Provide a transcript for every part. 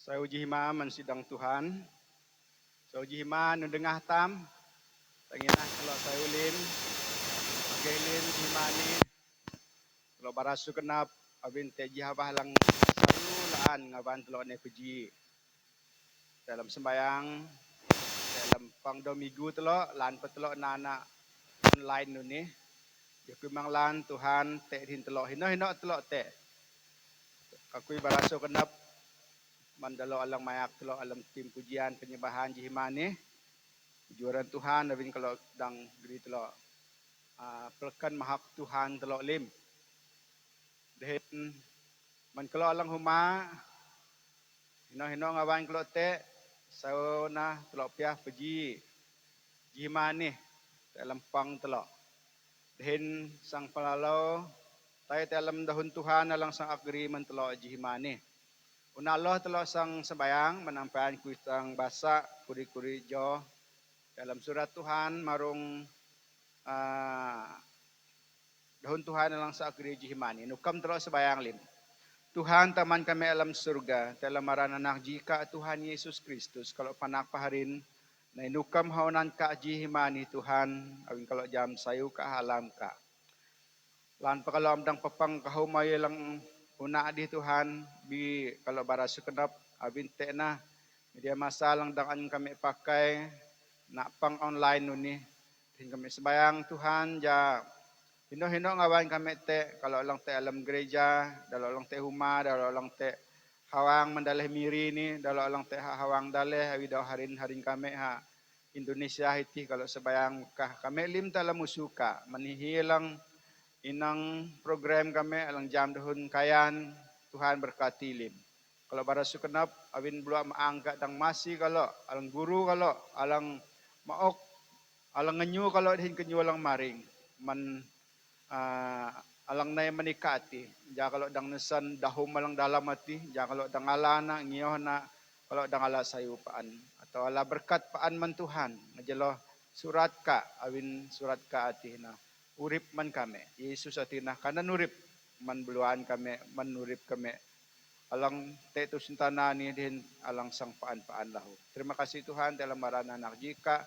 Saya uji hima mensidang Tuhan. Saya uji hima nundengah tam. Tanginah kalau saya ulin. Pagelin hima ni. Kalau barasu kenap. Abin te jihabah lang salu laan ngaban telok ne puji. Dalam sembayang. Dalam pangdo minggu telok. Lan petelok nana online nu ni. Yakumang lan Tuhan te din telok. Hino telok te. Kakui barasu kenap. Mandalo alang mayak telok alam tim pujian penyembahan jihimane juaran Tuhan abin kalau dang geri telok pelkan mahak Tuhan telok lim dehen man kalau alang huma hino ngawan kalau te sauna telok piah puji jihimane dalam pang telok dehen sang pelalau tay dalam dahun Tuhan alang sang agri man telok jihimane. Una Allah telah sang sembayang menampaikan kuitang basa kuri-kuri jo dalam surat Tuhan marung dahun Tuhan dalam sakri jihimani. Nukam telah sembayang lim. Tuhan taman kami alam surga dalam marana anak jika Tuhan Yesus Kristus kalau panak paharin na nukam haunan ka jihimani Tuhan awin kalau jam sayu ka halam ka. Lan kalau amdang papang kahumay lang una di Tuhan bi kalau barasu kenap abin te na media masa lang dangan kami pakai nak pang online nuni din kami sembayang Tuhan ja hino ngawan kami te kalau lang te alam gereja dalau lang te huma dalau lang te hawang mandaleh miri ni dalau lang te hawang daleh awi daw harin kami ha Indonesia hiti kalau sembayang kah kami lim dalam musuka manihilang inang program kami alang jam dahun kayan Tuhan berkati lim. Kalau barasu kenap awin belum maangkat dang masih kalau alang guru kalau alang maok alang ngenyu kalau dihin kenyu alang maring man alang nay manikati ja kalau dang nesan dahum alang dalam hati ja kalau dang alana ngiyoh na kalau dang ala sayu paan atau ala berkat paan man Tuhan ngajelo surat ka awin surat ka ati na urip man kami. Yesus atina kanan urip man beluan kami, man urip kami. Alang teto sintana ni din alang sang paan-paan lahu. Terima kasih Tuhan dalam marana anak jika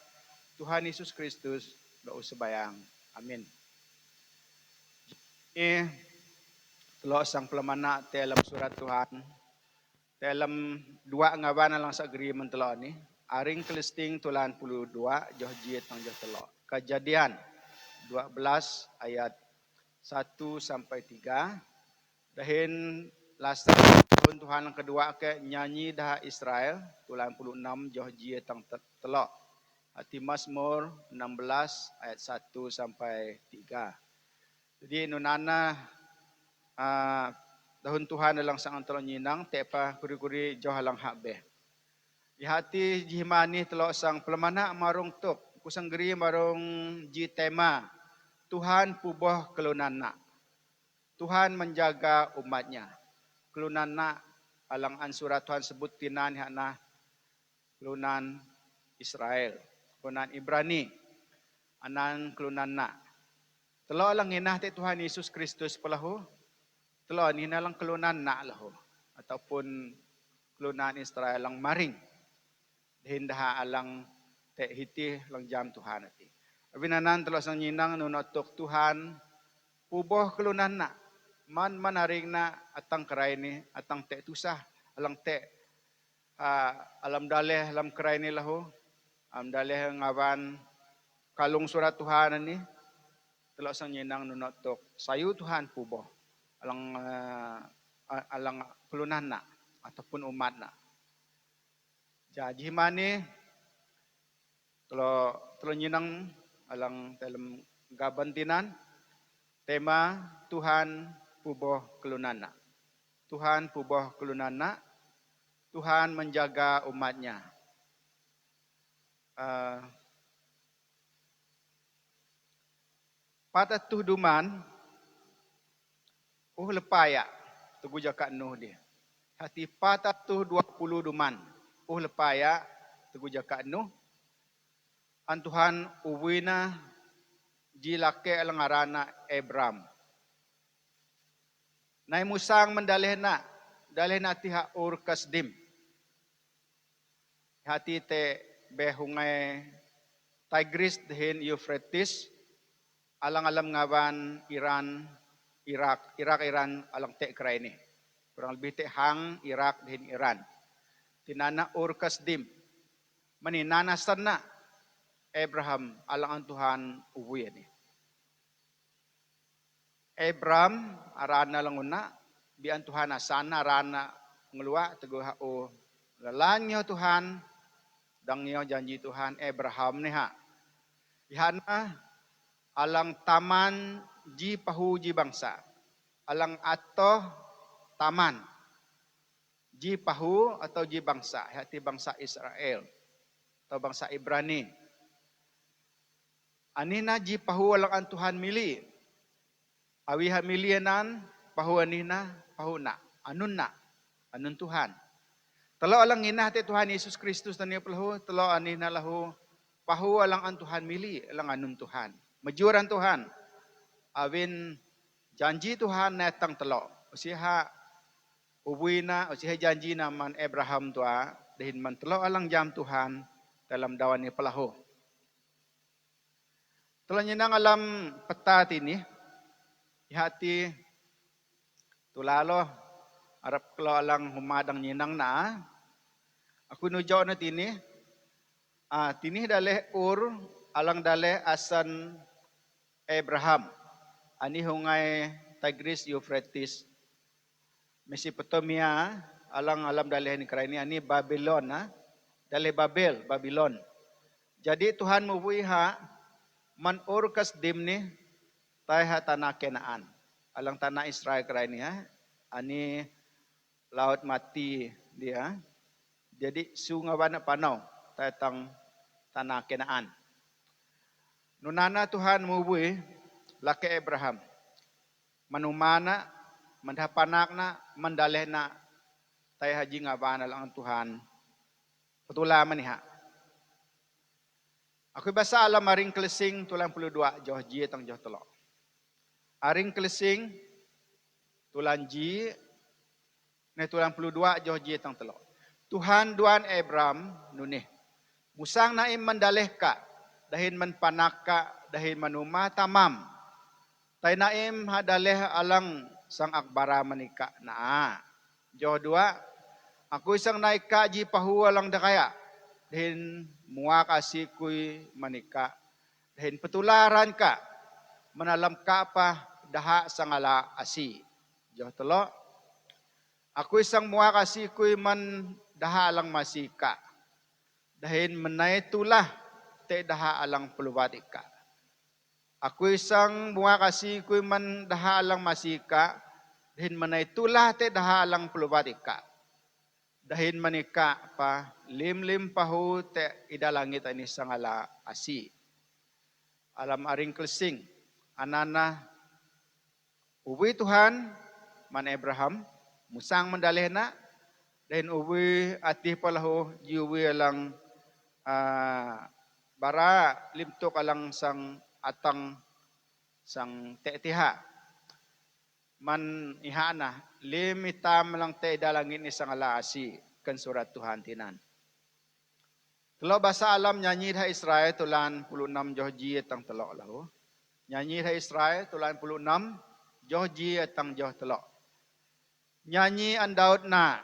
Tuhan Yesus Kristus doa sebayang. Amin. Ini telo sang pelemana dalam surat Tuhan. Dalam dua ngawan alang sa agreement telo ni. Aring kelisting tulan 12 joh jiet tang joh telo. Kejadian 12 ayat 1 sampai 3. Dahin last tahun Tuhan yang kedua ke nyanyi dah Israel tulan 46 joh jie tang telok. Hati Mazmur 16 ayat 1 sampai 3. Jadi nunana tahun Tuhan dalam sang telok nyinang tepa kuri-kuri joh halang hakbeh. Di hati jihmani telok sang pelemana marung tuk kusang geri marung ji tema Tuhan puboh kelunana. Tuhan menjaga umatnya. Kelunana alang ansurat Tuhan sebut tinan hakna kelunan Israel. Kelunan Ibrani. Anan kelunana. Telo alang inah ti Tuhan Yesus Kristus pelahu. Telo nina lang kelunana lahu. Ataupun kelunan Israel lang maring. Hindah alang te hiti lang jam Tuhan ati. Abinanan telo sang nyinang nunotok Tuhan puboh kelunan na man manaring na atang kerai ni atang te tusah alang te alam daleh alam kerai ni lahu alam daleh ngawan kalung surat Tuhan ni telo sang nyinang nunotok sayu Tuhan puboh alang kelunan na ataupun umat na jadi mani telo nyinang alang dalam gabantinan tema Tuhan puboh kelunana. Tuhan puboh kelunana. Tuhan menjaga umatnya. Pada tuh duman lepaya tugu jaka nuh dia. Hati pada tuh 20 duman lepaya tugu jaka nuh. An Tuhan uwina jilake alang arana Abram. Nai musang mendaleh na tiha ur kasdim. hati te behungai Tigris dehin Euphrates, alang-alam ngawan Iran, Iran alang te Ukraine. Kurang lebih te hang Irak dehin Iran. Tinana Kasdim, maninanasan na Abraham alang ang Tuhan uwi ni. Abraham arana lang una, bian Tuhan asana arana ngelua teguh o lalanyo Tuhan, dangyo janji Tuhan Abraham ni ha. Ihana alang taman ji pahu ji bangsa, alang ato taman ji pahu atau ji bangsa, hati bangsa Israel atau bangsa Ibrani. Anina ji pahu alang an Tuhan mili. Awiha milianan pahu anina pahu na anun Tuhan. Telo alang ngina hati Tuhan Yesus Kristus taniya pelahu, telo anina lahu pahu alang an Tuhan mili alang anun Tuhan. Majuran Tuhan. Awin janji Tuhan netang telo. Usiha ubuy na, usiha janji naman Abraham tua, dahin man telo alang jam Tuhan dalam dawan ni pelahu. Telo nyenang alam peta ini, hati tulalo arap kelo alang humadang nyenang na. Aku nujaw na tini, tini dale alang dale asan Abraham. Ani hungay Tigris Euphrates, Mesopotamia, alam dale ni Ukraine, ani Babylon, dale Babylon. Jadi Tuhan mubuiha man Kasdim ni tayo tanah Kenaan. Alang tanah Israel Ukraine ani laut mati dia. Jadi sungawan na panaw tayo tang tanah Kenaan. Nunana Tuhan mubuih laki Abraham. Manumana, mandapanak na, mandaleh na, tayo haji ngawan lang ang Tuhan. Patulaman niya. Ako basa alam aring klesing tulang 22 Joh Ji tang Joh Telo. Aring klesing tulang Ji na tulang 22 Joh Ji tang Telo. Tuhan duan Abraham nunih. Musang naim mandaleh ka, dahin man panaka, dahin manuma tamam. Tay naim hadaleh alang sang akbara manika na. Joh 2, aku isang naika ji pahuwa lang dakaya. Dahin mua kasi kuy manika. Dahin petularan ka, manalam ka pa daha sang ala asi. Joh 3, aku isang mua kasi kuy man daha alang masika. Dahin menay tulah te daha alang pelubatika. Aku isang mua kasi kuy man daha alang masika. Dahin menay tulah te daha alang pelubatika. Dahin manika pa lim pahu te idalangit ani sang ala asi. Alam aring klesing anana uwi Tuhan man Abraham musang mandaleh na dahin uwi ati palahu jiwi alang bara limtok alang sang atang sang te'tiha. Man ihana, limitam lang te dalangin isang alaasi kan surat Tuhan tinan. Telo basa alam nyanyi ha Israel tulan 16 Joh Ji tang telo lahu. Nyanyi ha Israel tulan 16 Joh Ji tang Joh Telo. Nyanyi an Daud na.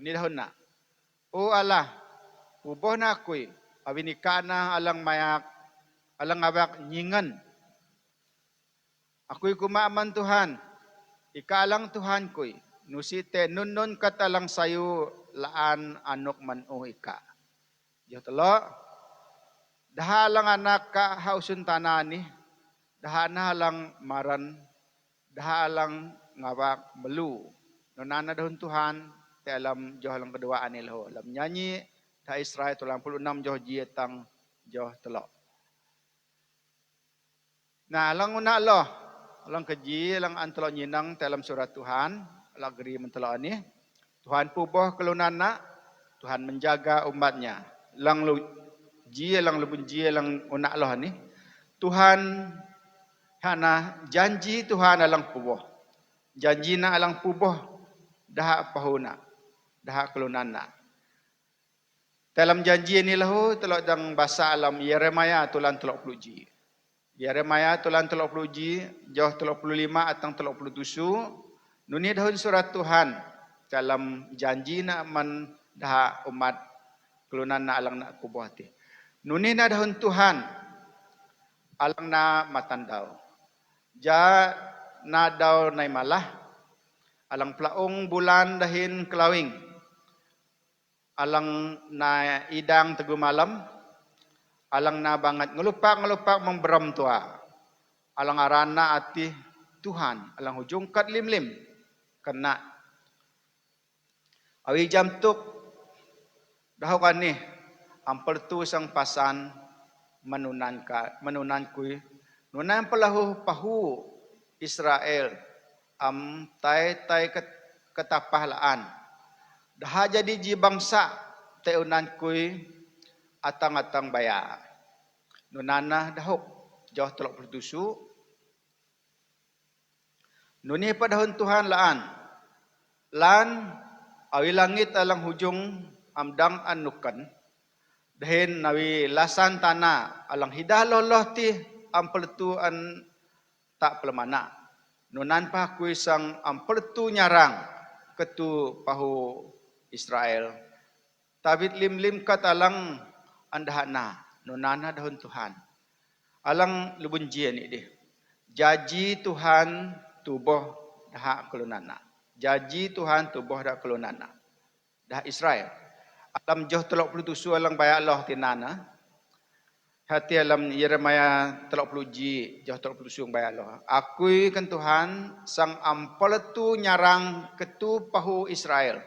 Ni dahon na. O Allah, uboh na ako'y awinika na alang mayak, alang abak nyingan. Ako'y kumaaman Tuhan, ikalang Tuhan ko'y, nusite nun katalang sayo laan anok man o ika. Diyo talo, daha lang anak ka hausun tanani, daha na lang maran, daha lang ngawak melu. Nunana dahon Tuhan, te alam Joh lang keduaan nila ho. Alam nyanyi, ta Israel tulang 16 Joh Ji tang Joh Telo. Nah, alang una lo, alang keji, alang antelo nyinang dalam surat Tuhan, lagri mentelo ani. Tuhan puboh kelunana, Tuhan menjaga umatnya. Lang lu ji, lang lubun ji, lang una lo ani. Tuhan hana janji Tuhan alang puboh. Janji na alang puboh daha pahuna, daha kelunana. Dalam janji ini lahu telok dang bahasa alam Yeremia tulan telok puluji. Yeremia tulan telok puluji, jauh telok puluh lima atang telok puluh tusu. Nuni dahun surat Tuhan dalam janji nak man dah umat kelunan na alang nak kubuhati. Nuni na dahun Tuhan alang na matandau. Ja na daw nay malah alang plaong bulan dahin kelawing. Alang na idang teguh malam, alang na banget ngelupak memberam tua. Alang arana ati Tuhan, alang hujung kat lim-lim. Kena. Awi jam tuk, dahaw kan ni, ampel tu sang pasan menunan kui. Nunan pelahu pahu Israel, tai ketapahlaan. Dah jadi ji bangsa teunan kui atang-atang baya. Nunana dahuk jauh telok bertusu. Nuni padahun Tuhan laan. Lan awi langit alang hujung amdang anukan. Dahin nawi lasan tanah alang hidah loloh ti ampel tu an tak pelemana. Nunan pa kui sang ampel tu nyarang ketu pahu Israel. Tabit lim-lim kat alang andahana. Nunana dahun Tuhan. Alang lubun jia ni deh. Jaji Tuhan tubuh dah kelunana. Jaji Tuhan tubuh dah kelunana. Dah Israel. Alam jauh telok puluh tusu alang bayak Allah tinana. Hati alam Yeremia telok puluh ji jauh telok puluh tusu bayak Allah. Akui kan Tuhan sang ampel tu nyarang ketu pahu Israel.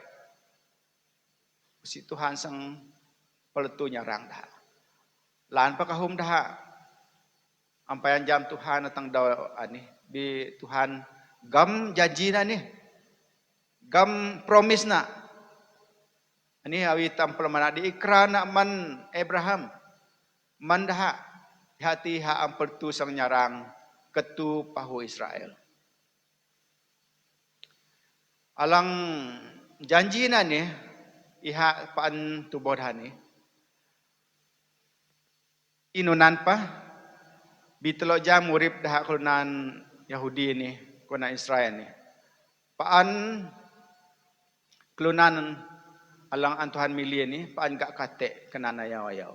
Si Tuhan sang peletu nyarang dah. Lan pakahum dah. Ampayan jam Tuhan datang daw ani bi Tuhan gam janji na ni. Gam promise na. Ani awi tampel mana di ikra nak man Abraham. Man dah hati ha ampel tu sang nyarang ketu pahu Israel. Alang janji na ni iha paan tubuh dah ni. Inunan pa bitelo jam urip dah kelunan Yahudi ni, kelunan Israel ni. Paan kelunan alang Tuhan milih ni, paan gak kate kena ayaw-ayaw.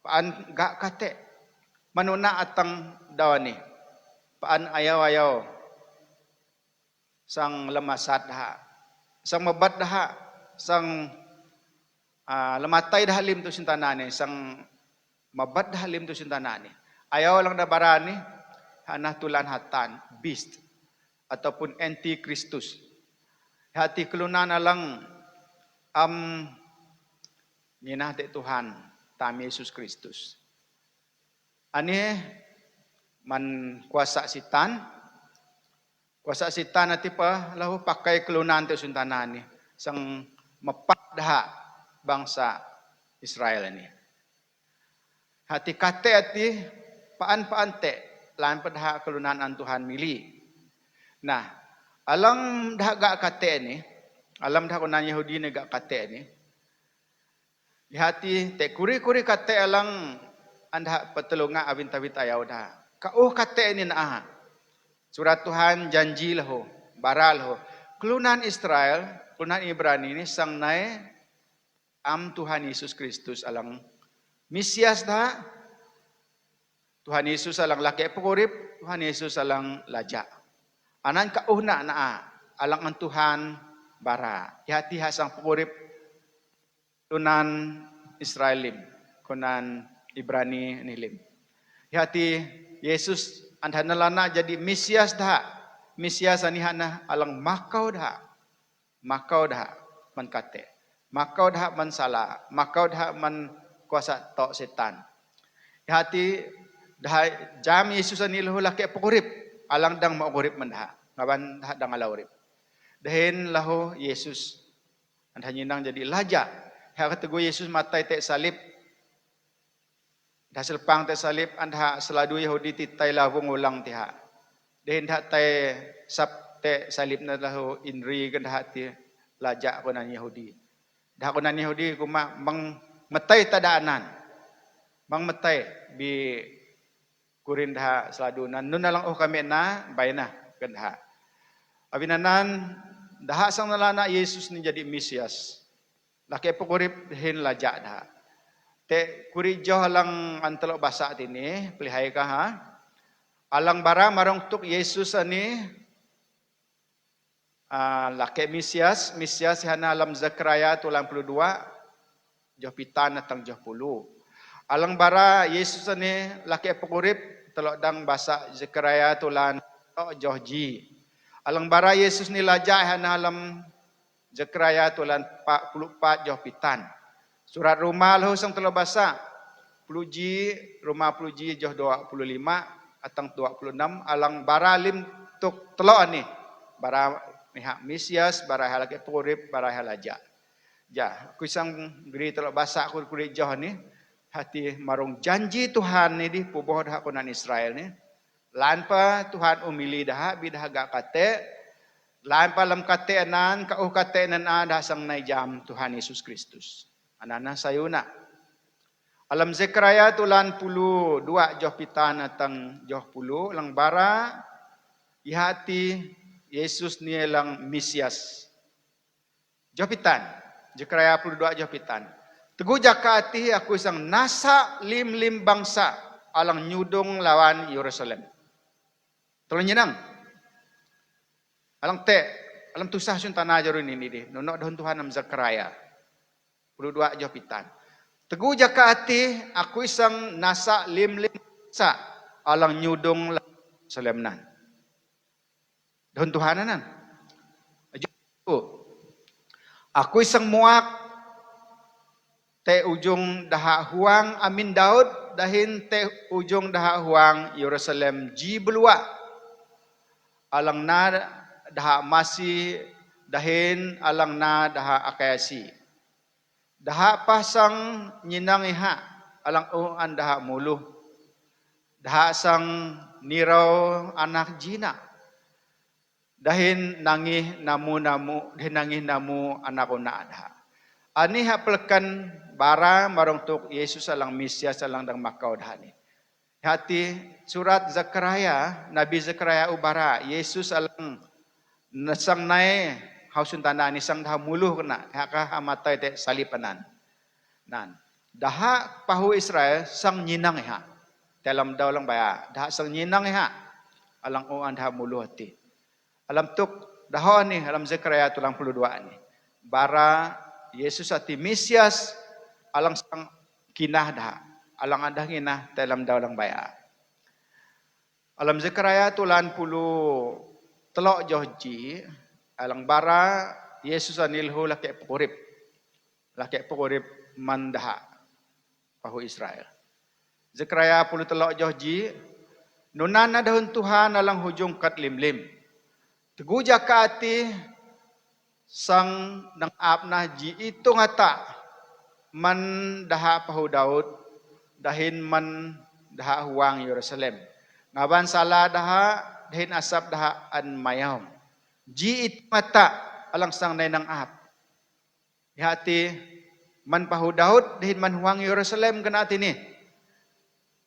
Paan gak kate manuna atang daw ni. Paan ayaw-ayaw sang lemasat dah. Sang mabat dah, sang lematay dah lim tu sintana ni, sang mabat dah lim tu sintana ni. Ayaw lang nabarani, hanah tulan hatan, beast, ataupun anti-Kristus. Hati kelunan alang nginah de Tuhan, tami Yesus Kristus. Ani man kuasa sitan nanti pa lahu pakai kelunan tu sintana ni, sang mapat dah bangsa Israel ni. Hati kate hati paan te lan pada kelunan an Tuhan mili. Nah, alam dah gak kate ni, alam dah kelunan Yahudi ni gak kate ni. Hati te kuri-kuri kate alang anda petulunga abin tabit ayaw dah. Kau kate ni na. Surat Tuhan janji lahu, baral lahu. Kelunan Israel, kelunan Ibrani ni sang nai Tuhan Yesus Kristus alang Mesias dah. Tuhan Yesus alang laki pengurip, Tuhan Yesus alang lajak. Anan kauhna na alang ang Tuhan bara. Hati hasang pengurip tunan Israelim, kunan Ibrani nilim. Hati Yesus andhana lana jadi Mesias dah. Mesias anihana alang makau dah. Makau dah man kate. Makau dah man salah. Makau dah man kuasa tok setan. Hati dah jam Yesus ani lahu laki pengurip alang dang maugurip mendah ngaban dah dang alaurip dahin lahu Yesus andah nyinang jadi laja ha katego Yesus matai te salib dah selpang te salib andah seladu Yahudi titai lahu ngulang tiha dahin dah tai sap te salib na lahu inri kan dah ti laja konan Yahudi dah konan Yahudi kuma mang Matay tadaanan. Mang matay bi kurin daha seladunan. Nun na lang kami na bay na ganda. Abinanan daha sang nalana Yesus ni jadi Mesias. Laki pukurip hin laja daha. Te kuri jo halang antelo basa tini pelihay ka ha. Alang bara marong tuk Yesus ani laki Mesias hana alam Zakaria tulang 22 joh pitan natang joh puluh. Alang bara Yesus ani laki pukurip telok dang basa Zakaria tulan joh ji. Alang bara Yesus ni laja hana alam Zakaria tulan 44 joh pitan. Surat rumah lahu sang telo basa peluji rumah peluji joh 25 atang 26 alang bara lim tuk telo ani bara mihak Mesias bara halake purip bara halaja. Ja, kusang geri telo basa kuri joh ni hati marung janji Tuhan ni di puboh dah kunan Israel ni. Lan pa Tuhan umili dah bidah gak kate. Lan pa lam kate anan kauh kate nan dah sang nai jam Tuhan Yesus Kristus. Anana sayuna. Alam Zakaria tulan 22 joh pitan atang joh puluh lang bara ihati Yesus ni lang Mesias. Joh pitan. Zakaria 22 joh pitan. Teguh jakati aku sang nasa lim bangsa alang nyudung lawan Yerusalem. Tolong nyenang. Alang alam tusah sun tanah jarun ini di. Nonok dahun Tuhan am Zakaria. 22 joh pitan. Teguh jakati aku isang nasa lim sa alang nyudung Yerusalem. Dahun Tuhan nan. Aku isang muak te ujung daha huang amin Daud dahin te ujung daha huang Yerusalem ji belua. Alang na daha masih dahin alang na daha akayasi. Daha pasang nyinang iha alang uan daha muluh. Daha sang niraw anak jina. Dahin nangih namu anak una daha. Ani hapelkan bara marong tuk Yesus alang Mesias alang dang makau dahani. Hati surat Zakaria, Nabi Zakaria ubara Yesus alang nasang nai hausun tanah ni sang dah muluh kena haka hamatai te salipanan. Nan daha pahu Israel sang nyinang iha dalam daulang baya daha sang nyinang iha alang uan dah muluh hati. Alam tuk dahon ni alam Zakaria tulang 22 ni. Bara Yesus ati Mesias alang sang kinah dah alang adah kinah dalam daulang baya. Alam Zakaria tulan 10 telok johji alang bara Yesus anilhu laki purip mandaha pahu Israel. Zakaria 10 telok johji nunana dahun Tuhan alang hujung kat lim. Teguh jakati sang nang apnah ji itu ngata man daha pahu Daud dahin man daha huang Yerusalem. Ngaban salah daha dahin asap daha an mayam. Ji itu ngata alang sang nai nang ap. Hati man pahu Daud dahin man huang Yerusalem kena tini.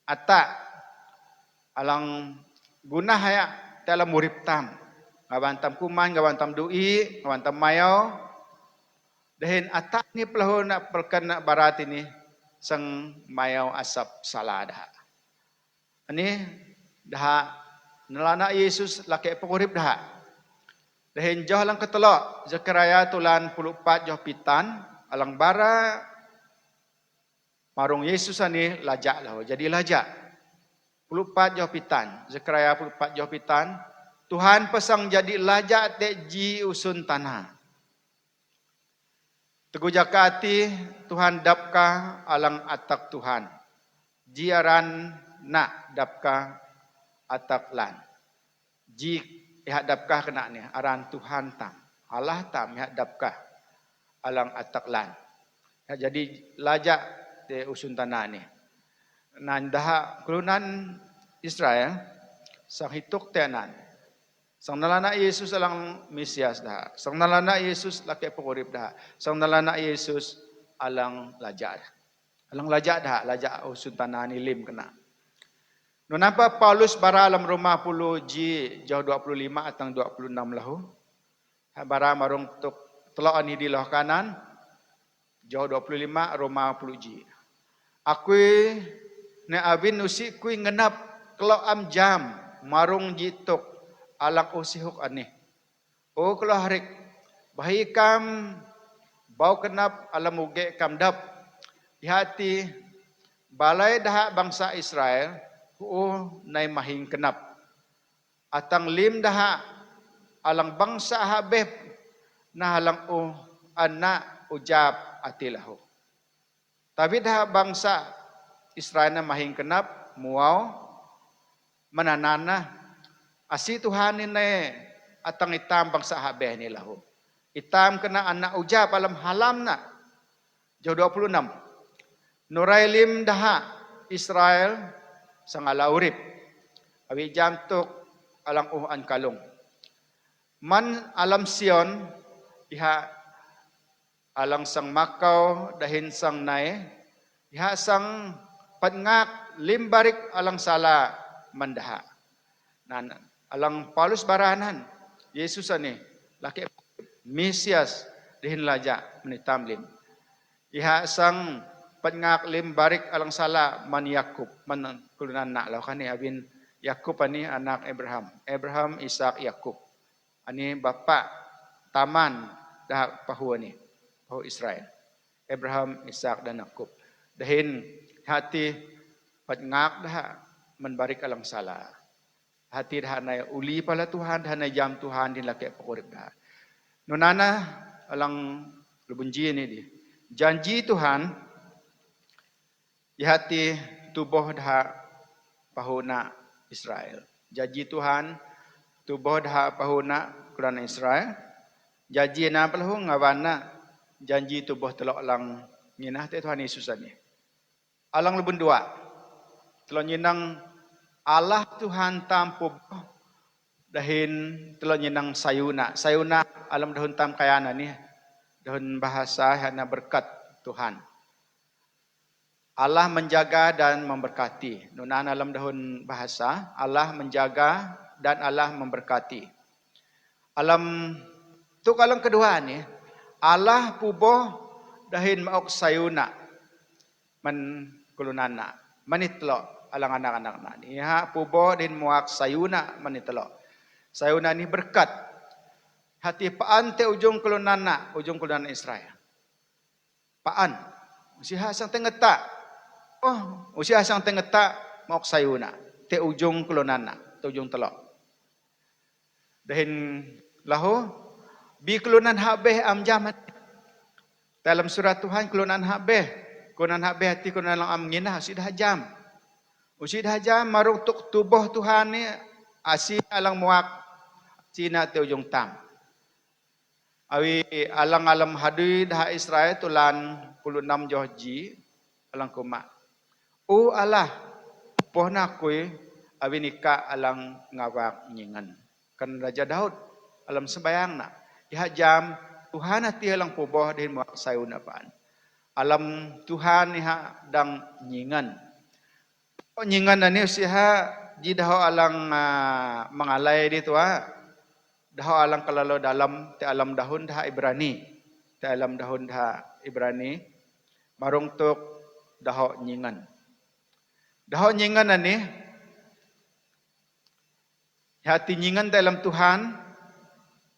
Ata alang gunah ya dalam murip tam. Ngawantam kuman, ngawantam dui, ngawantam mayaw. Dahin atak ni pelahu nak perkana barat ini sang mayaw asap salada. Ini dah nelana Yesus laki pengurip dah. Dahin jauh lang ketelok Zakaria tulan 14 jauh pitan alang bara marung Yesus ani lajak lah. Jadi lajak 14 jauh pitan. Zakaria 14 jauh pitan. Tuhan pasang jadi lajak te ji usun tanah. Teguh jakati Tuhan dapka alang atak Tuhan. Jiaran nak dapka atak lan. Ji ihak dapka kena ni aran Tuhan tam. Allah tam ihak dapka alang atak lan. Jadi lajak te usun tanah ni. Nan dah kelunan Israel sang hituk tenan. Sang nalana Yesus alang Mesias dah. Sang nalana Yesus laki pengurip dah. Sang nalana Yesus alang lajar. Alang lajak dah, lajak usun tanah ni lim kena. No nampak Paulus bara alam rumah puluh ji jauh 25 atau 26 lahu. Bara marung tuk telok ani di loh kanan jauh 25 rumah puluh ji. Akui ne abin usi kui ngenap kelok am jam marung jituk alang usihuk ani. Oh kalau harik bahi kam bau kenap alam uge kam dap di hati balai dah bangsa Israel nai mahing kenap atang lim dah alang bangsa habeb na halang anak ujab atilahu. Tapi dah bangsa Israel na mahing kenap muau mananana asi Tuhan ini atang itam bangsa habeh ni lahu. Itam kena anak ujab alam halam na jauh 26. Nurai lim dah Israel sang ala urip. Awi jam tuk alang an kalung. Man alam Sion iha alang sang Makau dahin sang nai iha sang pengak lim barik alang sala mandaha. Nan alang Paulus baranan Yesus ani laki Mesias dahin laja menitam lim. Iha sang pengak lim barik alang sala man Yakub man kulunan nak law kani abin Yakub ani anak Abraham. Abraham Ishak Yakub. Ani bapa taman dah pahu ni, pahu Israel. Abraham, Ishak dan Yakub. Dahin hati pengak dah menbarik alang sala. Hati dah na uli pala Tuhan, dah na jam Tuhan din laki pakurip dah. Nunana alang lubunji ni di. Janji Tuhan di hati tubuh dah pahuna Israel. Janji Tuhan tubuh dah pahuna kurana Israel. Janji na pelahu ngawana janji tubuh telok lang nginah te Tuhan Yesus ni. Alang lebun dua. Telok nyinang Allah Tuhan tampu dahin telok nyinang sayuna. Sayuna alam dahun tam kayana ni. Dahun bahasa hana berkat Tuhan. Allah menjaga dan memberkati. Nunan alam dahun bahasa, Allah menjaga dan Allah memberkati. Alam tu alam kedua ni, Allah puboh dahin mauk sayuna man kulunana, manitlo alang anak-anak na. Iha puboh dahin muak sayuna manitlo. Sayuna ni berkat. Hati paan te ujung kulunana, ujung kulunan Israel. Paan. Usiha sang tengeta. Usia sang tengeta mauk sayuna. Te ujung kulunana, te ujung telok. Dahin lahu bi kulunan habeh am jamat. Dalam surat Tuhan kulunan habeh hati kulunan lang am ngina usidah jam. Usidah jam marung tuk tubuh Tuhan ni asi alang muak Cina te ujung tam. Awi alang-alam hadui dah Israel tulan 16 Johji alang kuma. Allah pohna kuy awi nikah alang ngawak nyingan. Kan Raja Daud alam sembayang na. Iha jam Tuhan hati alang puboh din muak sayun apaan. Alam Tuhan iha dang nyingan. Nyingan na ni usiha di daho alang mangalay dito daho alang kalalo dalam te alam dahun dah Ibrani. Te alam dahun dah Ibrani. Marung tuk daho nyingan. Daho nyingan na ni hati nyingan dalam Tuhan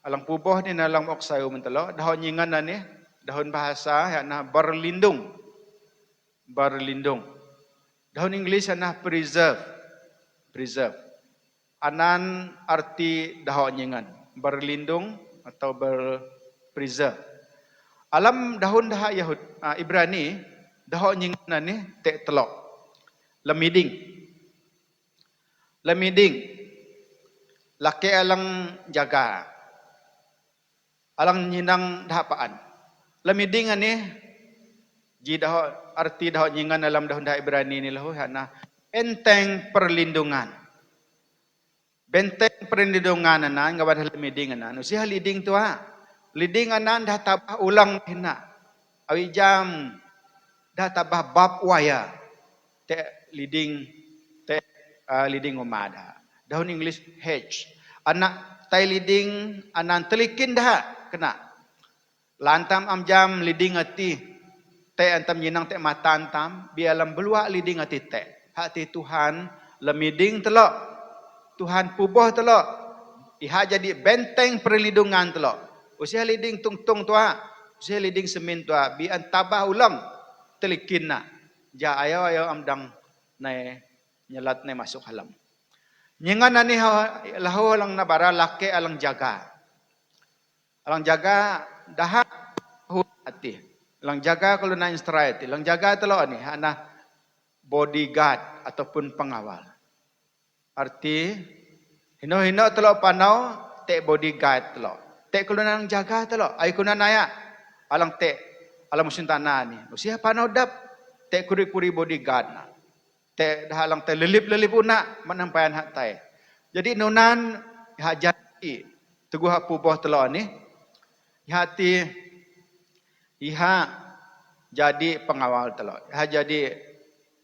alang puboh ni alang oksayo mentelo daho nyingan na ni dahon bahasa na berlindung dahon English na preserve anan arti daho nyingan berlindung atau berpreserve alam dahon dah Yahud Ibrani daho nyingan na ni te telok lemiding laki alang jaga alang nyinang dahapaan lemiding ani ji daho arti daho nyingan dalam dahon dah Ibrani ni lahu hana benteng perlindungan na ngawad lemiding na si haliding tu liding anan dah tabah ulang hina awi jam dah tabah bab waya te leading umada. Daun English H. Anak tai leading anan telikin dah kena. Lantam amjam leading ati te antam nyinang te matantam bialam belua leading ati te. Hati Tuhan lemiding telok. Tuhan puboh telok. Iha jadi benteng perlindungan telok. Usia leading tung tua. Usia leading semin tua. Bi antabah ulang telikin na. Ja ayo amdang na nyelat na masuk halam. Nyingan nani lahu lang nabara laki alang jaga. Alang jaga daha hati. Alang jaga kalau na instrayat. Alang jaga telo ni hana bodyguard ataupun pengawal. Arti hino telo panau te bodyguard telo. Te kalau nang jaga telo. Ay kuna naya alang te alang musim tanah ni. Usia panau dap te kuri bodyguard na. Te dahalang te lelip una manampayan hatai. Jadi nunan hajati teguh puboh telo ni hati iha jadi pengawal telo. Iha jadi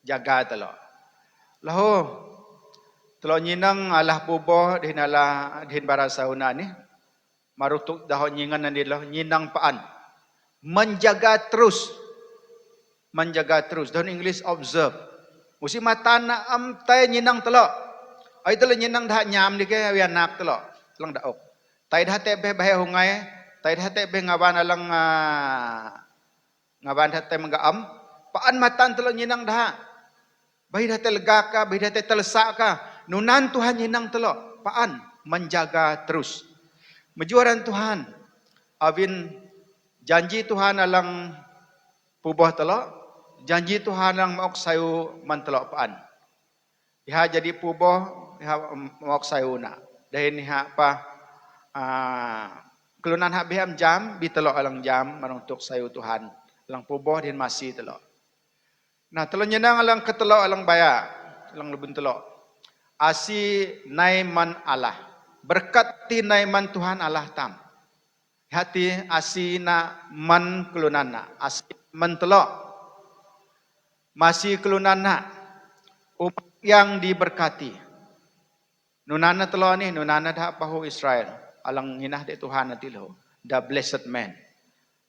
jaga telo. Lahu telo nyinang alah puboh dihin barasauna ni marutuk dahon nyingan nandi lo nyinang paan. Menjaga terus. Daun English observe. Musi mata na tay nyinang telo. Ay telo nyinang dah nyam di kaya wianak telo. Lang daok. Tay dah te beh bahaya hungay. Tay dah te beh ngaban alang ngaban dah te menggaam. Paan matan telo nyinang dah. Bayi dah te lega ka, bayi dah te telesak ka. Nunan Tuhan nyinang telo. Paan menjaga terus. Mejuaran Tuhan. Awin janji Tuhan alang puboh telo. Janji Tuhan yang maok sayu mantelok paan. Iha jadi puboh, iha maok sayu na. Dahin iha pa kelunan hak biham jam, bitelok alang jam manuntuk sayu Tuhan. Alang puboh din masih telok. Nah telok nyenang alang ketelok alang baya, alang lebun telok. Asi naiman Allah. Berkati naiman Tuhan Allah tam. Hati asi na man kelunana, asi man telok. Masih kelunana umat yang diberkati. Nunana telo ni, nunana dah pahu Israel. Alang hinah de Tuhan nanti lo. The blessed man.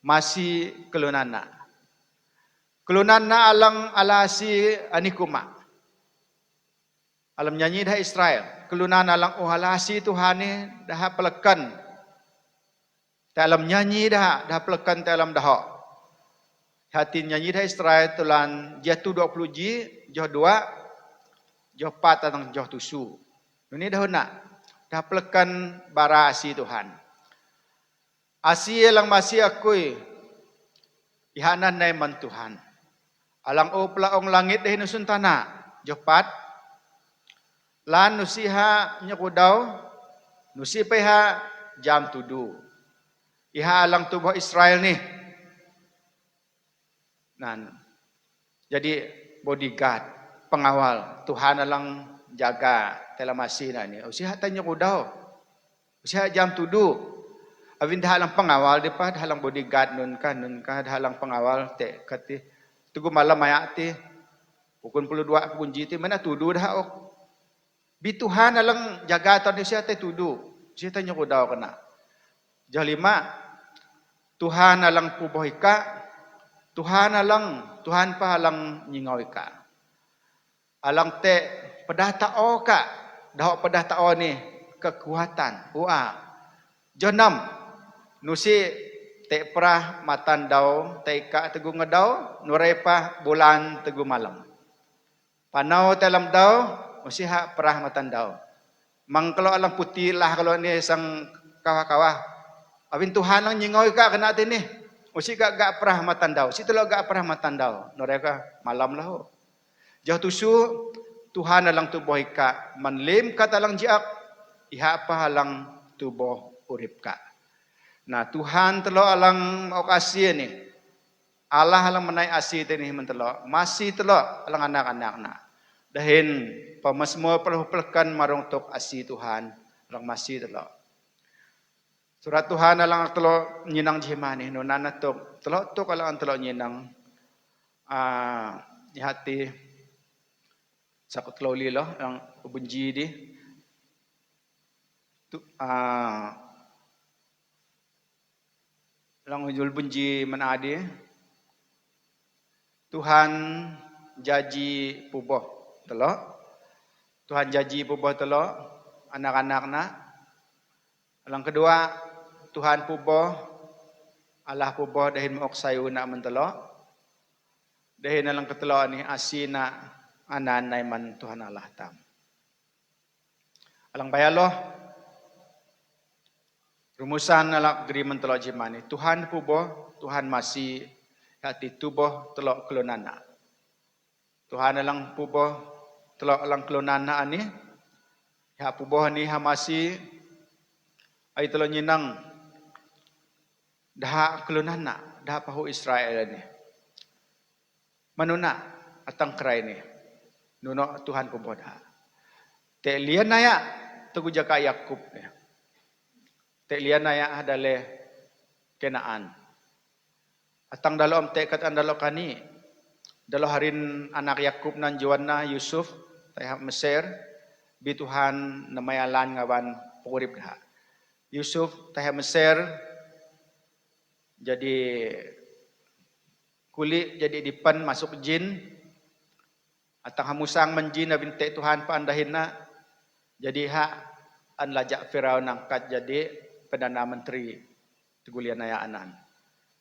Masih kelunana. Kelunana alang alasi anikuma. Alam nyanyi dah Israel. Kelunana alang alasi Tuhan ni dah pelekan. Dalam nyanyi dah pelekan dalam dah. Hati nyanyi dah Israel tulan jatuh 20 ji, joh 2, joh 4 atau joh 7. Ini dah nak. Dah pelekan bara asi Tuhan. Asi yang masih akui. Ihanan naiman Tuhan. Alang o pelaong langit dah nusun tanah. Joh 4. Lan nusiha nyakudau. Nusipeha jam 7. Iha alang tubuh Israel ni. Jadi bodyguard, pengawal, Tuhan alang jaga telah masih na ni. Usia tanya kudau. Usia jam 7. Awin dah alang pengawal depa dah alang bodyguard nun ka dah alang pengawal te kati. Tugu malam mayak ti. Pukul 2 kunji ti mana 7 dah ok. Bi Tuhan alang jaga ton usia te 7. Usia tanya kudau kena. Jam 5 Tuhan alang puboh ika. Tuhan pa alang nyingaw ika. Alang te pedah tao ka. Dahok pedah tao ni kekuatan. Ua. Jonam. Nusi te perah matan daw. Te ika teguh ngadaw. Nuray pa bulan teguh malam. Panau telam daw. Nusi ha perah matan daw. Mang kalau alang putih lah kalau ni sang kawah-kawah. Awin Tuhan lang nyingaw ika kena ti ni. Usi gak perah matandau. Si telo gak perah matandau. Noreka malam lah. Jauh tusu Tuhan alang tubuh ika. Manlim kata alang jiak. Iha apa alang tubuh urip ka. Nah Tuhan telo alang mau kasih ni. Allah alang menai asih ni mentelo. Masih telo alang anak-anak na. Dahin pemasmur perhuplekan marung tok asih Tuhan. Alang masih telo. Surat Tuhan alang telo nyinang jemani nunana tok telo tok alang telo nyinang Di hati sakot loli lo ang ubunji di tu lang ujul bunji manadi Tuhan jaji puboh telo Tuhan jaji puboh telo anak-anak na alang kedua Tuhan puboh Allah puboh dahin mook sayu na mentelo dahin alang ketelo ni asina anan naiman Tuhan Allah tam alang bayalo rumusan alak agreement telo jimani Tuhan puboh Tuhan masih hati tuboh telok kelonana. Tuhan alang puboh telok alang kelonana ani. Ya puboh ni hamasi ay telok nyinang dah kelonana, dah pahu Israel ni. Manuna atang kerai ni. Nuno Tuhan puboh dah. Te lian naya tugu jaka Yakub ni. Te lian naya hadale Kenaan. Atang dalo am tekat andalo kani dalo harin anak Yakub nan Joanna Yusuf tayah Mesir bi Tuhan namayalan ngawan purip dah. Yusuf tayah Mesir jadi kulit jadi dipan masuk jin atang hamusang menjin na binte Tuhan paandahinna jadi hak an lajak Firaun angkat jadi perdana menteri tegulian ayaanan.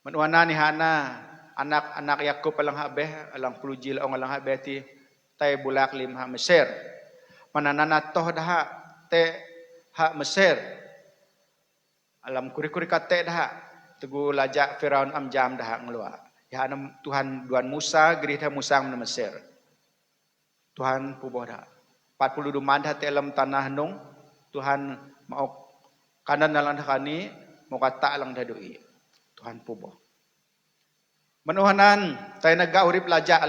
Menuana ni hana anak-anak Yakub alang habeh alang pulujil ong alang habeh ti tay bulak lim ha Mesir. Mananana toh dah te ha Mesir. Alam kuri-kuri kate dah tegu lajak Firaun am jam dah ngelua. Ya Tuhan duan Musa gerih Musa men Mesir. Tuhan puboh dah. 40 duman dah te alam tanah nung Tuhan mau kanan alang kani mau kata alang dadui. Tuhan puboh. Menuhanan tayo naggaurip laja.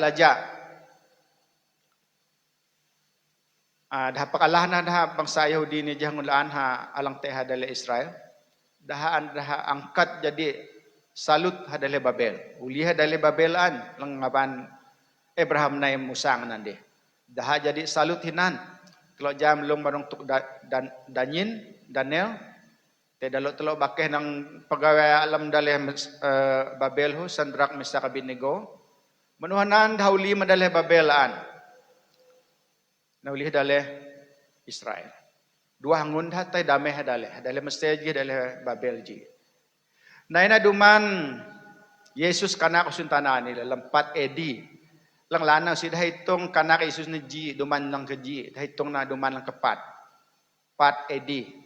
Dah pakalah na dah bangsa Yahudi ni jangulaan ha alang te hadale Israel. Dah angkat jadi salut hadale Babel. Uli hadale Babelan lang ngaban Abraham na musang nandi. Dah jadi salut hinan. Kalau jam long barong tuk Daniel te dalo telo bakeh nang pegawai alam daleh Babel ho Sandrak Mesak Abednego menuhanan dauli madaleh Babelan naulih daleh Israel dua hangun hatay dameh daleh mesti ji daleh Babel ji naina duman Yesus kanak suntanan ni dalam 4 AD lang lanang si dahitong kanak Yesus ni ji duman lang keji dahitong na duman lang kepat 4 AD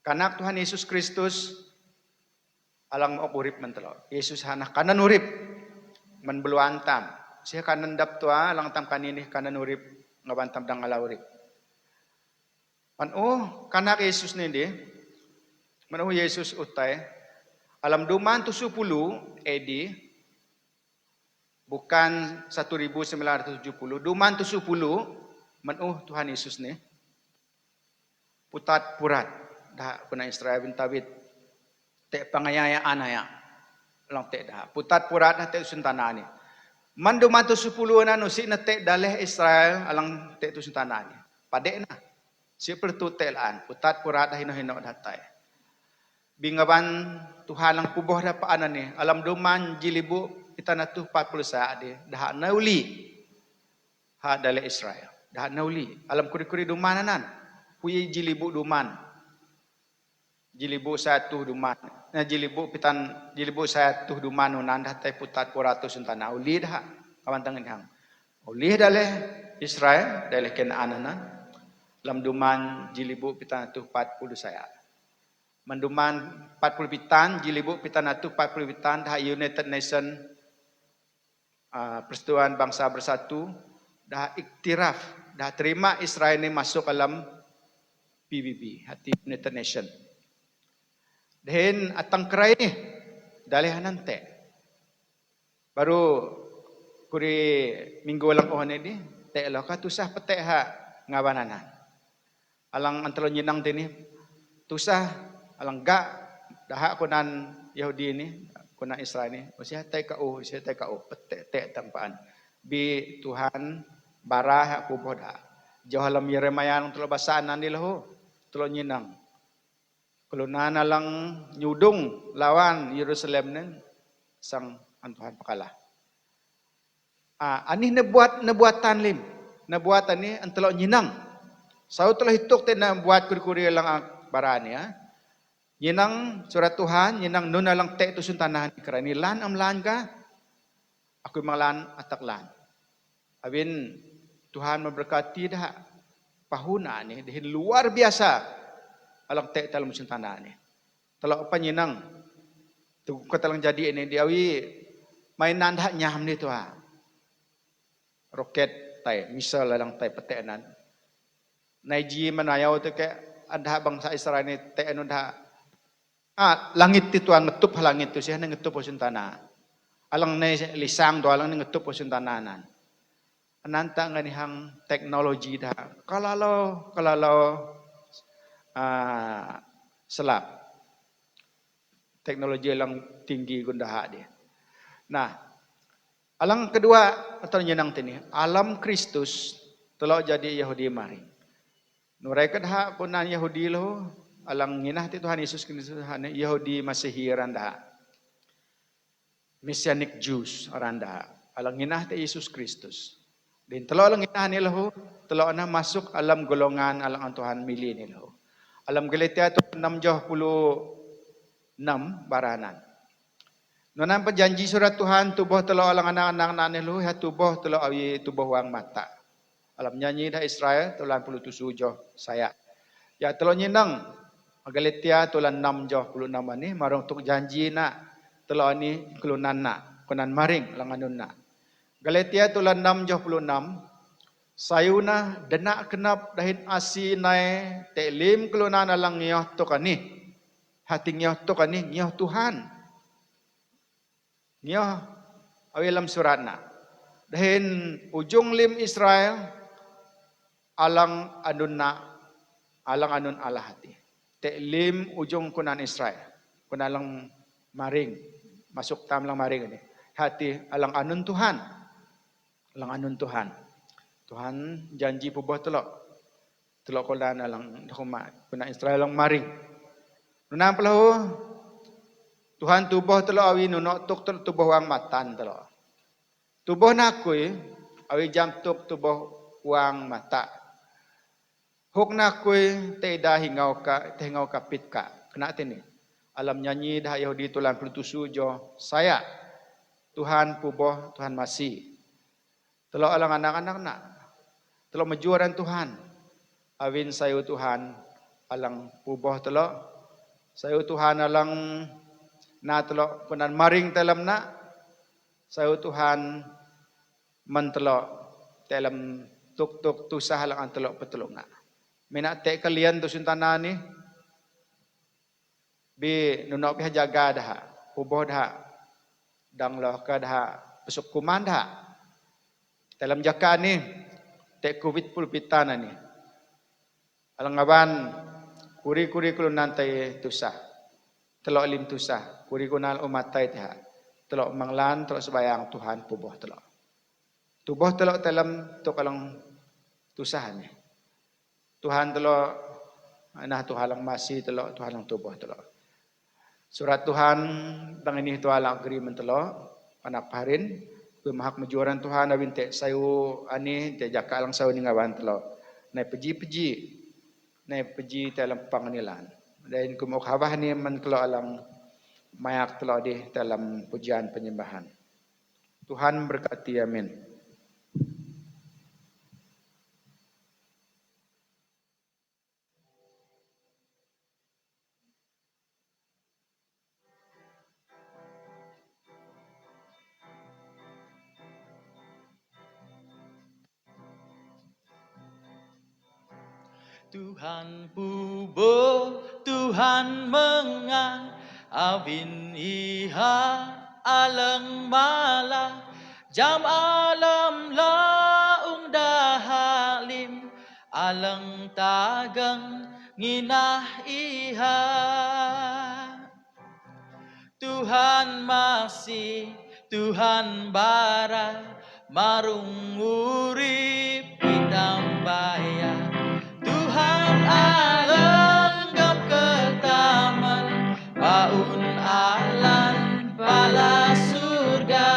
kanak Tuhan Yesus Kristus alang maok urip mentelo. Yesus hanah kanan urip men beluantam. Siya kanan dap tua alang tam kaninih kanan urip ngabantam dang ala urip. Kanak Yesus ni di. Yesus utay alam duman 70 AD bukan 1970 duman 70 Tuhan Yesus ni putat purat dah kuna Israel bin Tabit te pangayayaan haya lang te dah putat purat dah te suntanani mandu matu 10 na no si na te daleh Israel alang te tu suntanani pade na si pertu telaan putat purat dah hino datay bingaban Tuhan lang puboh dah paanan ni alam duman jilibu kita na tu 40 saat dah nauli ha daleh Israel dah nauli alam kuri-kuri dumananan puyi jilibu duman jilibu satu duman na jilibu satu duman nanda tay putat 400 suntana uli dah kawantangan hang uli daleh Israel daleh Kenaanan lam duman jilibu pitan tu 40 saya manduman 40 pitan jilibu pitan tu 40 pitan dah United Nation Persatuan Bangsa Bersatu dah iktiraf dah terima Israel ni masuk dalam PBB hati United Nation. Dan atang kerai ni dalihanan te. Baru kuri minggu lang ohane di te lo ka tusah pete ha ngabananan. Alang antara nyinang tini tusah alang ga daha kunan Yahudi ni kuna Israel ni usia tai ka pete tampaan bi Tuhan barah aku boda johalam Yeremia nang telo basaan nila ho telo nyinang kulunana lang nyudung lawan Yerusalem nen sang ang Tuhan pakalah ani nabuatan lim nabuatan ni ang telo nyinang sao telah hituk te na buat kuri-kuri lang ang barani Yinang surat Tuhan, yinang nuna lang te itu suntanahan kerani lan am lan ka, aku malan atak lan. Abin Tuhan memberkati dah pahuna ni, dah luar biasa alang te dalam suntanahan ni. Kalau apa yinang, tu kata lang jadi ini diawi mainan dah nyam ni tu roket tay, misal lang tay petenan. Naiji manayau tu ke ada bangsa Israel ni te anu dah langit itu ngetup langit itu siya ngetup po suntana. Alang na lisang do alang ngetup po suntananan. Ananta nga nihang teknologi dah. Kalalo selap. Teknologi lang tinggi gundaha dia. Nah, alang kedua atau nyenang tini, alam Kristus telo jadi Yahudi mari. Nurai kadha punan Yahudi lo alang nginah ti Tuhan Yesus Kristus Yahudi Masihi randa Messianic Jews randa alang nginah ti Yesus Kristus din telo alang nginah nila ho telo na masuk alam golongan alang ang Tuhan mili nila ho alam Galatia 6:26 baranan nonan perjanji surat Tuhan tubuh telo alang anak-anak nanelo ha tubuh telo awi tubuh wang mata alam nyanyi dah Israel tulan 27 saya ya telo nyinang Galatia tulan 6:26 ni marong tuk janji na telo ni kelunan na kunan maring langanun na. Galatia tulan 6:26 sayuna denak kenap dahin asinai telim kelunan alang ngioh tukani hati ngioh tukani ngioh Tuhan ngioh awilam suratna dahin ujung lim Israel alang anun Allah hati Teklim ujung kunan Israel. Kunan lang maring. Masuk tam lang maring ini. Hati alang anun Tuhan. Alang anun Tuhan. Tuhan janji pubah telok. Telok kunan alang kunan Israel lang maring. Nunang pelahu. Tuhan tubuh telok awi nunok tuk tubuh wang matan telok. Tubuh nakui awi jam tuk tubuh wang mata. Huk na ko'y teda hingau ka pit ka. Kena tini. Alam nyanyi dah Yahudi tulan pelutusu jo. Saya. Tuhan puboh, Tuhan masih. Telo alang anak-anak na. Telo majuaran Tuhan. Awin sayo Tuhan alang puboh telo. Sayo Tuhan alang na telo punan maring telam na. Sayo Tuhan mentelo telam tuk-tuk tusah alang telo petulong na. Minate kalian tu suntana ni bi nunok pi jaga dah puboh dah dang loh ka dah pesuk kuman dah dalam jaka ni te covid pulpitan ni alang aban kuri-kuri kulunan tay tusah telok lim tusah kuri kunal umatai teh telok manglan telok sebayang Tuhan puboh telok tuboh telok dalam tu kalang tusah ni Tuhan telo nah Tuhan lang masih telo Tuhan lang tubuh telo. Surat Tuhan dang ini Tuhan lang agreement telo anak parin mahak majuaran Tuhan awin te sayu ani te jaka lang sayu ningawan telo. Nai peji dalam pangnilan. Dan kumukhabah ni man telo alang mayak telo di dalam pujian penyembahan. Tuhan berkati amin. Tuhan pubo, Tuhan mengang, awin iha alang mala, jam alam laung dahalim, alang tagang nginah iha. Tuhan masih Tuhan bara marung urip pitambaya Tuhan alenggap ketaman paun alan pala surga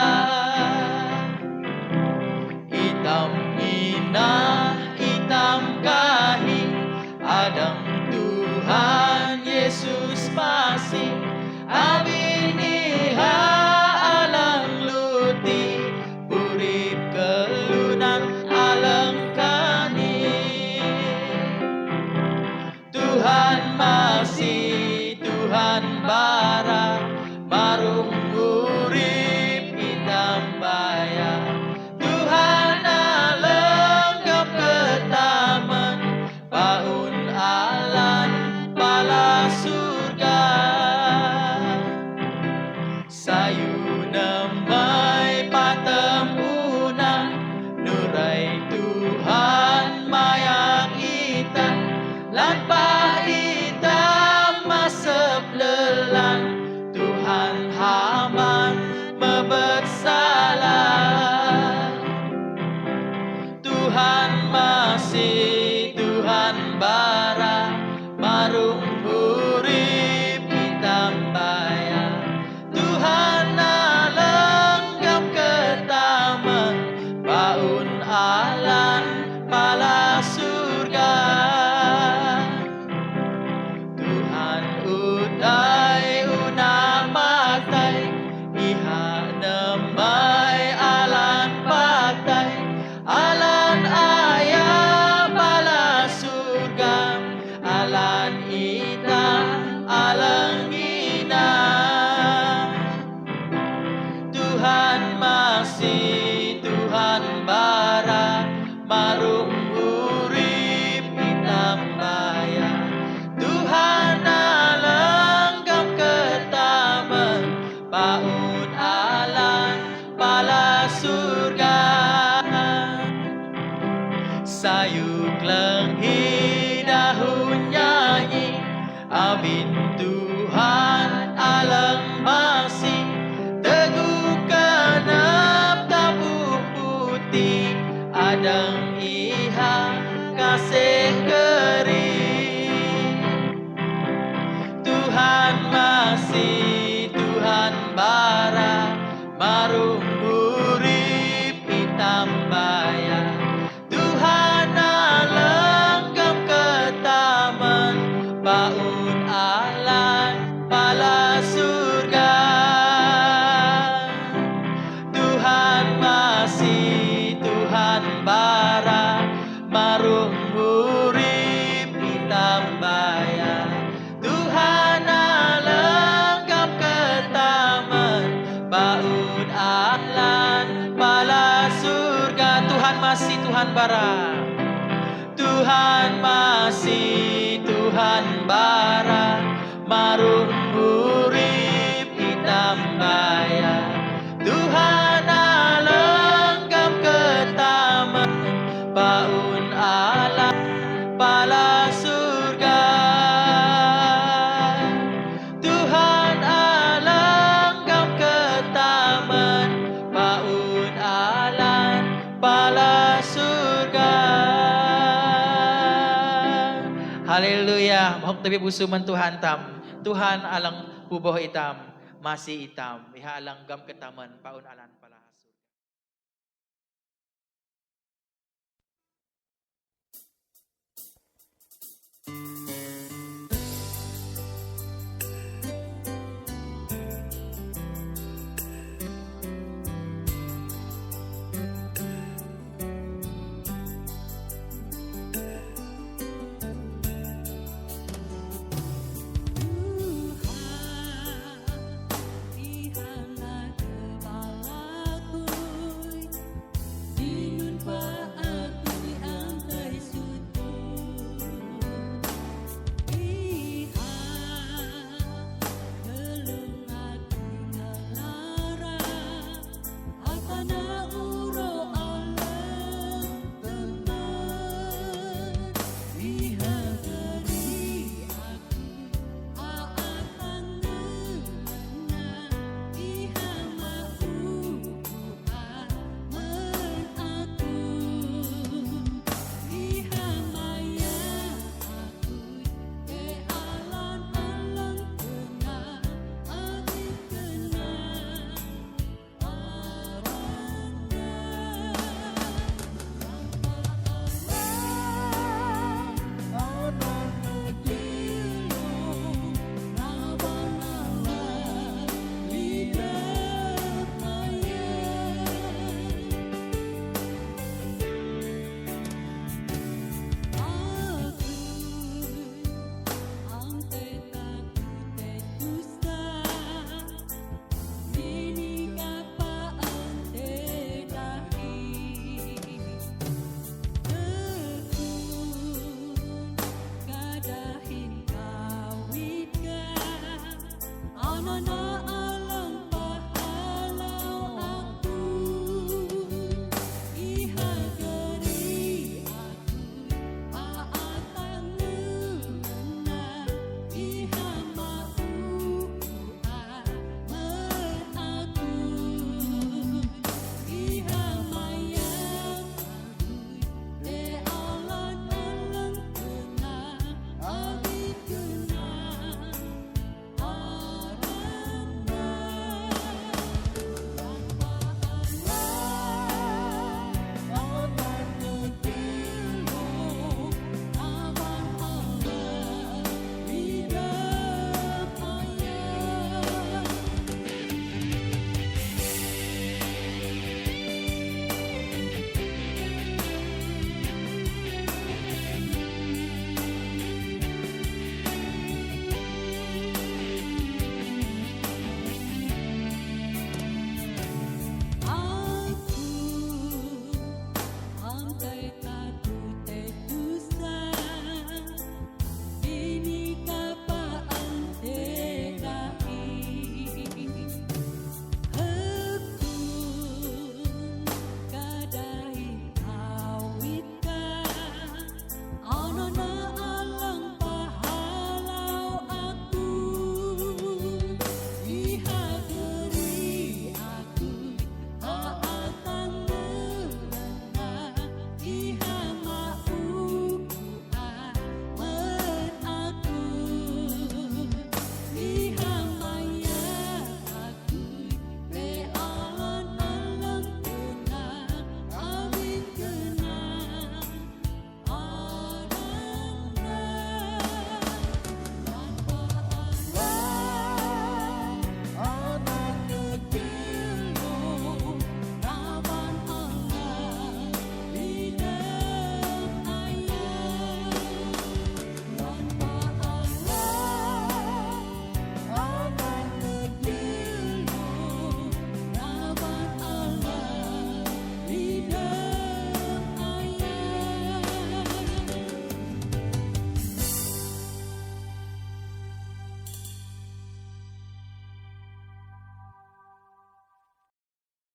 hitam inah hitam kahing adang Tuhan Yesus masih abiniha alang luti urip kelunan alang kani Tuhan masih Tuhan bara marung urip hitam baya Tuhan alenggap ketaman paun alan pala surga sayu namai patemunan nurai Tuhan mayak ita lan ita masep lelan Tuhan haman mebet salah Tuhan masih Tuhan bara marung urip hitam baya Tuhan alenggap ketaman paun alan pala surga Tuhan utai una matai iha nemai alan patai alan ayah pala surga alan ita alang ina Tuhan masih Tuhan bara marung urip hitam baya Tuhan alenggap ketaman paun alan pala surga sayuk lenghi daun nyanyi abin Tuhan alang masih teguh kenep tabuh putih adang iha kasih kering Tuhan masih Tuhan bara marung urip hitam baya Tuhan alenggap ketaman paun alan pala surga Tuhan masih Tuhan bara marung urip hitam baya Tuhan alenggap ketaman paun alan pala surga Tuhan masih Tuhan bara Tuhan masih Tuhan bara marung urip hitam baya Tuhan alenggap ketaman paun alan pala surga Tuhan alenggap ketaman paun alan pala surga Haleluya mahok tabi pusuman Tuhan tam Tuhan alang puboh itam masih itam iha alang gam ketaman paun alan pala surga na